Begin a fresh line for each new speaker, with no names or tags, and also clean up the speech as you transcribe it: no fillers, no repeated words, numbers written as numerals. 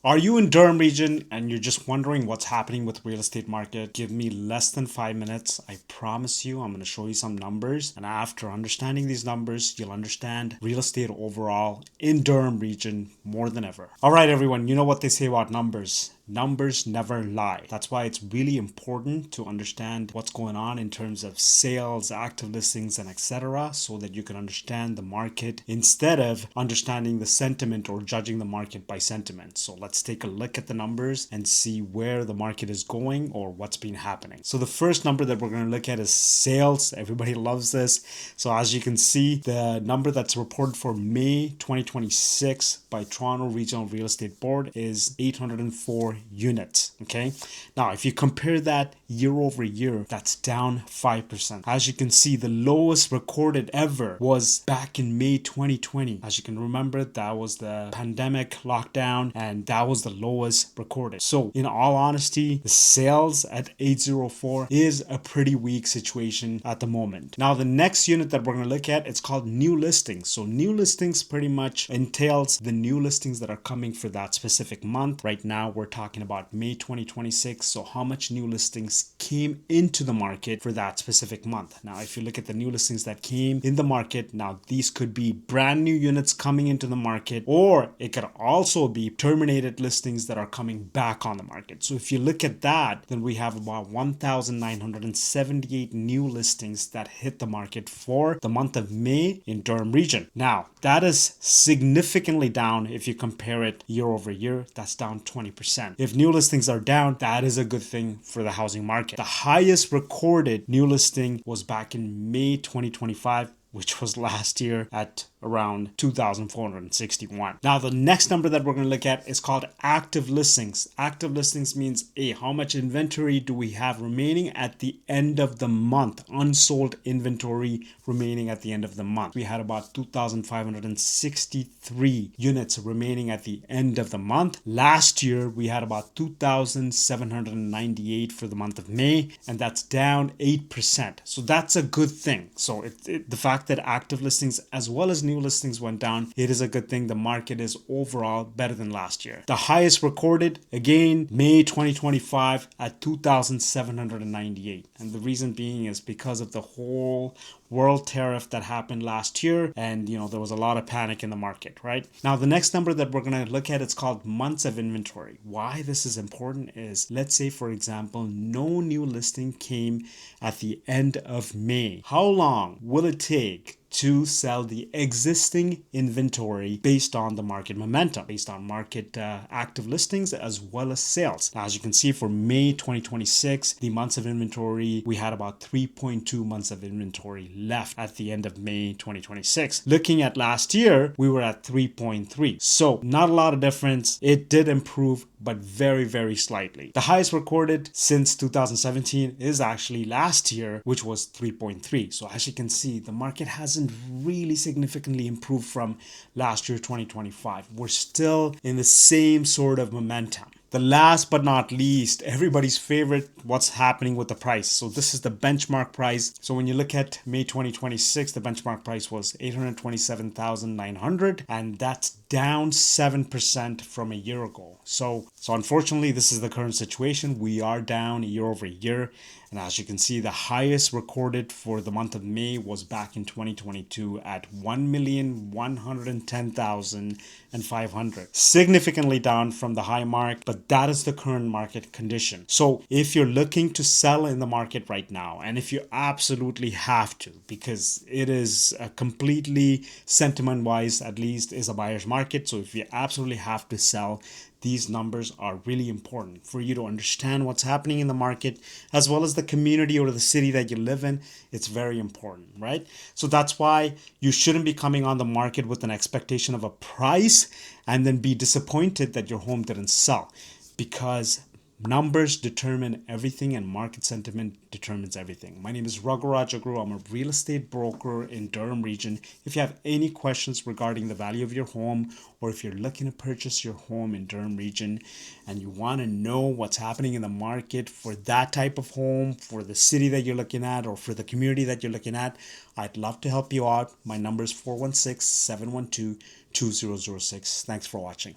Are you in Durham region and you're just wondering what's happening with real estate market? Give me less than 5 minutes. I promise you, I'm going to show you some numbers. And after understanding these numbers, you'll understand real estate overall in Durham region more than ever. All right, everyone, you know what they say about numbers. Numbers never lie. That's why it's really important to understand what's going on in terms of sales, active listings, and etc. so that you can understand the market instead of understanding the sentiment or judging the market by sentiment. So let's take a look at the numbers and see where the market is going or what's been happening. So the first number that we're going to look at is sales. Everybody loves this. So as you can see, the number that's reported for May 2026 by Toronto Regional Real Estate Board is 804 units. Okay, now if you compare that year over year, that's down 5%. As you can see, the lowest recorded ever was back in May 2020. As you can remember, that was the pandemic lockdown and that was the lowest recorded. So in all honesty, the sales at 804 is a pretty weak situation at the moment. Now the next unit that we're going to look at, it's called new listings. So new listings pretty much entails the new listings that are coming for that specific month. Right now we're talking about May 2026. So how much new listings came into the market for that specific month. Now if you look at the new listings that came in the market, now these could be brand new units coming into the market, or it could also be terminated listings that are coming back on the market. So if you look at that, then we have about 1,978 new listings that hit the market for the month of May in Durham region. Now that is significantly down if you compare it year over year. That's down 20%. If new listings are down, that is a good thing for the housing market. The highest recorded new listing was back in May 2025, which was last year at around 2,461. Now the next number that we're going to look at is called active listings. Active listings means how much inventory do we have remaining at the end of the month? Unsold inventory remaining at the end of the month. We had about 2,563 units remaining at the end of the month. Last year we had about 2,798 for the month of May, and that's down 8%. So that's a good thing. So the fact that active listings as well as new listings went down, it is a good thing. The market is overall better than last year. The highest recorded, again, May 2025 at 2,798. And the reason being is because of the whole world tariff that happened last year, and there was a lot of panic in the market, right? Now the next number that we're going to look at, it's called months of inventory. Why this is important is, let's say for example, no new listing came at the end of May. How long will it take to sell the existing inventory based on the market momentum, based on market active listings as well as sales? Now, as you can see, for May 2026, the months of inventory, we had about 3.2 months of inventory left at the end of May 2026. Looking at last year, we were at 3.3. So not a lot of difference. It did improve, but very, very slightly. The highest recorded since 2017 is actually last year, which was 3.3. So as you can see, the market hasn't really significantly improved from last year, 2025. We're still in the same sort of momentum. The last but not least, everybody's favorite, what's happening with the price. So this is the benchmark price. So when you look at May 2026, the benchmark price was 827,900, and that's down 7% from a year ago. So unfortunately, this is the current situation. We are down year over year. And as you can see, the highest recorded for the month of May was back in 2022 at 1,110,500. Significantly down from the high mark, but that is the current market condition. So if you're looking to sell in the market right now, and if you absolutely have to, because it is completely sentiment-wise, at least, is a buyer's market. So if you absolutely have to sell, these numbers are really important for you to understand what's happening in the market, as well as the community or the city that you live in. It's very important, right? So that's why you shouldn't be coming on the market with an expectation of a price and then be disappointed that your home didn't sell, because numbers determine everything and market sentiment determines everything. My name is Ragu Rajaguru. I'm a real estate broker in Durham region. If you have any questions regarding the value of your home, or if you're looking to purchase your home in Durham region and you want to know what's happening in the market for that type of home, for the city that you're looking at, or for the community that you're looking at, I'd love to help you out. My number is 416-712-2006. Thanks for watching.